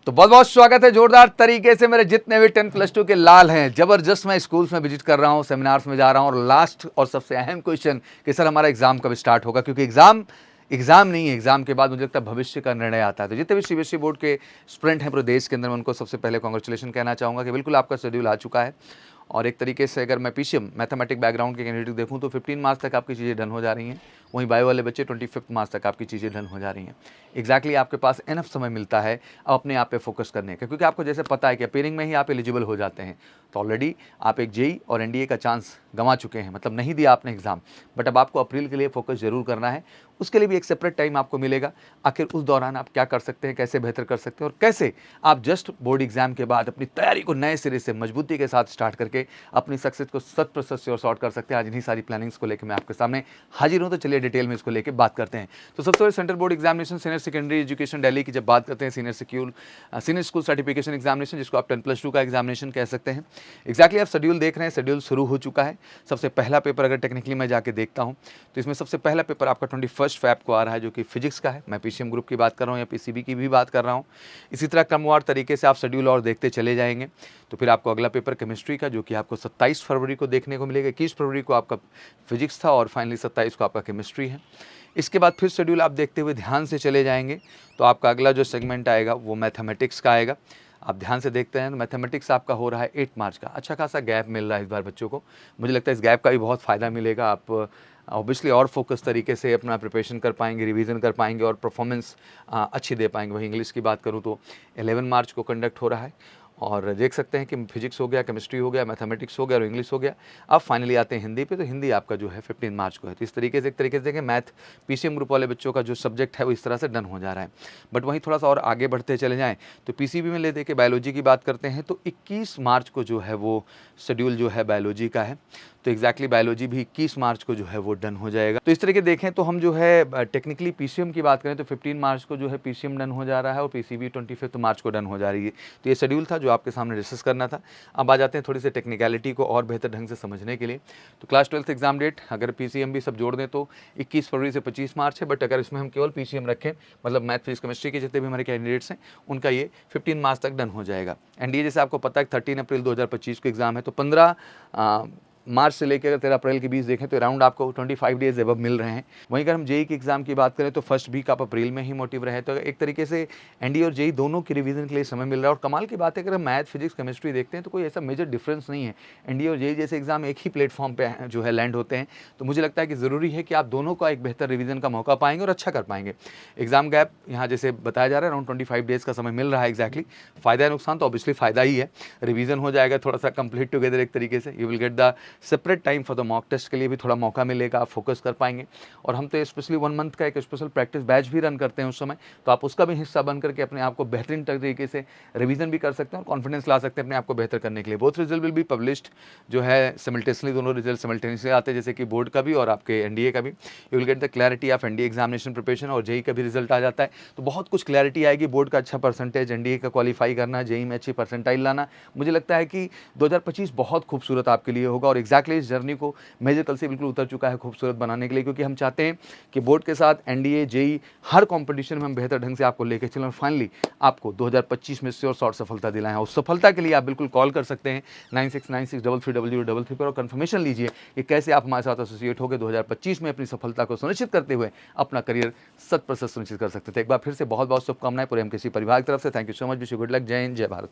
तो बहुत बहुत स्वागत है जोरदार तरीके से मेरे जितने भी 10+2 के लाल हैं। जबरदस्त मैं स्कूल्स में विजिट कर रहा हूँ, सेमिनार्स में जा रहा हूँ और लास्ट और सबसे अहम क्वेश्चन कि सर हमारा एग्जाम कब स्टार्ट होगा, क्योंकि एग्जाम नहीं है, एग्जाम के बाद मुझे लगता है भविष्य का निर्णय आता है। तो जितने भी सीबीएसई बोर्ड के स्टूडेंट हैं पूरे देश के अंदर, मैं उनको सबसे पहले कांग्रेचुलेशन कहना चाहूँगा कि बिल्कुल आपका शेड्यूल आ चुका है। और एक तरीके से अगर मैं पीसीएम मैथमेटिक बैकग्राउंड के कैंडिडेट देखूं तो 15 मार्च तक आपकी चीज़ें डन हो जा रही हैं। वहीं बायो वाले बच्चे 25 मार्च तक आपकी चीज़ें डन हो जा रही हैं। एग्जैक्टली आपके पास एनफ समय मिलता है अब अपने आप पे फोकस करने का, क्योंकि आपको जैसे पता है कि अपीयरिंग में ही आप एलिजिबल हो जाते हैं। तो ऑलरेडी आप एक जेई और एनडीए का चांस गंवा चुके हैं, मतलब नहीं दिया आपने एग्जाम, बट अब आपको अप्रैल के लिए फोकस जरूर करना है। उसके लिए भी एक सेपरेट टाइम आपको मिलेगा। आखिर उस दौरान आप क्या कर सकते हैं, कैसे बेहतर कर सकते हैं और कैसे आप जस्ट बोर्ड एग्जाम के बाद अपनी तैयारी को नए सिरे से मजबूती के साथ स्टार्ट करके अपनी सक्सेस को 100% श्योर शॉर्ट कर सकते हैं। आज इन्हीं सारी प्लानिंग्स को लेकर मैं आपके सामने हाजिर हूं। तो चलिए डिटेल में इसको लेकर बात करते हैं। तो सबसे पहले central board examination senior secondary education Delhi की जब बात करते हैं, सीनियर स्कूल सर्टिफिकेशन एग्जामिनेशन, जिसको आप 10+2 का एग्जामिनेशन कह सकते हैं। एग्जैक्टली आप शेड्यूल देख रहे हैं, शेड्यूल शुरू हो चुका है। सबसे पहला पेपर अगर टेक्निकली मैं जाके देखता हूं तो इसमें सबसे पहला पेपर आपका 21 फैब को आ रहा है, जो कि फिजिक्स का है। मैं पीसीएम ग्रुप की बात कर रहा हूँ या पीसीबी की भी बात कर रहा हूँ। इसी तरह क्रमवार तरीके से आप शेड्यूल और देखते चले जाएंगे। तो फिर आपको अगला पेपर केमिस्ट्री का, जो कि आपको 27 फरवरी को देखने को मिलेगा। 21 फरवरी को आपका फिजिक्स था और फाइनली 27 को आपका केमिस्ट्री है। इसके बाद फिर शेड्यूल आप देखते हुए ध्यान से चले जाएंगे तो आपका अगला जो सेगमेंट आएगा वो मैथमेटिक्स का आएगा। आप ध्यान से देखते हैं, मैथमेटिक्स आपका हो रहा है 8 मार्च का। अच्छा खासा गैप मिल रहा है इस बार बच्चों को। मुझे लगता है इस गैप का भी बहुत फ़ायदा मिलेगा। आप ऑब्वियसली और फोकस तरीके से अपना प्रिपरेशन कर पाएंगे, रिवीजन कर पाएंगे और परफॉर्मेंस अच्छी दे पाएंगे। वहीं इंग्लिश की बात करूँ तो 11 मार्च को कंडक्ट हो रहा है और देख सकते हैं कि फिजिक्स हो गया, केमिस्ट्री हो गया, मैथमेटिक्स हो गया और इंग्लिश हो गया। अब फाइनली आते हैं हिंदी पे, तो हिंदी आपका जो है 15 मार्च को है। तो इस तरीके से एक तरीके से देखें, मैथ पीसीएम ग्रुप वाले बच्चों का जो सब्जेक्ट है वो इस तरह से डन हो जा रहा है। बट वहीं थोड़ा सा और आगे बढ़ते चले जाएँ तो पीसीबी में ले दे के बायोलॉजी की बात करते हैं तो 21 मार्च को जो है वो शेड्यूल जो है बायोलॉजी का है। तो एग्जैक्टली बायोलॉजी भी 21 मार्च को जो है वो डन हो जाएगा। तो इस तरीके देखें तो हम जो है टेक्निकली पीसीएम की बात करें तो 15 मार्च को जो है पीसीएम डन हो जा रहा है और पीसीबी 25 मार्च को डन हो जा रही है। तो ये शेड्यूल था जो आपके सामने डिस्कस करना था। अब आ जाते हैं थोड़ी सी टेक्निकलिटी को और बेहतर ढंग से समझने के लिए। तो क्लास 12th एग्जाम डेट अगर पीसीएम भी सब जोड़ दें तो 21 फरवरी से 25 मार्च है, बट अगर इसमें हम केवल पीसीएम रखें, मतलब मैथ फिजिक्स केमिस्ट्री के जितने भी हमारे कैंडिडेट्स हैं उनका ये 15 मार्च तक डन हो जाएगा। एनडीए जैसे आपको पता है 13 अप्रैल 2025 को एग्जाम है, तो 15 मार्च से लेकर 13 अप्रैल के बीच देखें तो अराउंड आपको 25 डेज एबव मिल रहे हैं। वहीं अगर हम जेई के एग्जाम की बात करें तो फर्स्ट वीक आप अप्रैल में ही मोटिव रहे, तो एक तरीके से एनडीए और जेई दोनों की रिवीजन के लिए समय मिल रहा है। और कमाल की बात है, अगर हम मैथ फिजिक्स केमिस्ट्री देखते हैं तो कोई ऐसा मेजर डिफरेंस नहीं है। एनडीए और जेई जैसे एग्जाम एक ही प्लेटफॉर्म पे जो है लैंड होते हैं। तो मुझे लगता है कि ज़रूरी है कि आप दोनों का एक बेहतर रिवीजन का मौका पाएंगे और अच्छा कर पाएंगे। एग्जाम गैप यहाँ जैसे बताया जा रहा है अराउंड 25 डेज का समय मिल रहा है। एग्जैक्टली फ़ायदा है नुकसान तो ऑब्वियसली फ़ायदा ही है। रिवीजन हो जाएगा थोड़ा सा कंप्लीट टुगेदर एक तरीके से। You will get the separate time for the mock test के लिए भी थोड़ा मौका मिलेगा, आप फोकस कर पाएंगे। और हम तो स्पेशली 1 मंथ का एक स्पेशल प्रैक्टिस बैच भी रन करते हैं उस समय, तो आप उसका भी हिस्सा बन करके अपने आप को बेहतरीन तरीके से रिवीजन भी कर सकते हैं और कॉन्फिडेंस ला सकते हैं अपने आप को बेहतर करने के लिए। Both result will be published जो है सिमल्टेनियसली, दोनों रिजल्ट सिमल्टेनियसली आते हैं, जैसे कि बोर्ड का भी और आपके एनडीए का भी। You will get the clarity of NDA examination preparation और जेई का भी रिजल्ट आ जाता है तो बहुत कुछ क्लैरिटी आएगी। बोर्ड का अच्छा परसेंटेज, एनडीए का क्वालिफाई करना, जेई में अच्छी परसेंटाइल लाना। मुझे लगता है कि 2025 बहुत खूबसूरत आपके लिए होगा और एग्जैक्टली इस जर्नी को मेजर कल से बिल्कुल उतर चुका है खूबसूरत बनाने के लिए, क्योंकि हम चाहते हैं कि बोर्ड के साथ एनडीए जेई हर कंपटीशन में हम बेहतर ढंग से आपको लेकर चलें और फाइनली आपको 2025 में श्योर शॉर्ट सफलता दिलाएं। उस सफलता के लिए आप बिल्कुल कॉल कर सकते हैं 9696330033 पर और कंफर्मेशन लीजिए कि कैसे आप हमारे साथ एसोसिएट होकर 2025 में अपनी सफलता को सुनिश्चित करते हुए अपना करियर 100% सुनिश्चित कर सकते थे। एक बार फिर से बहुत बहुत शुभकामनाएं पूरे एमकेसी परिवार की तरफ से। Thank you so much, wish you good luck. जय हिंद, जय भारत।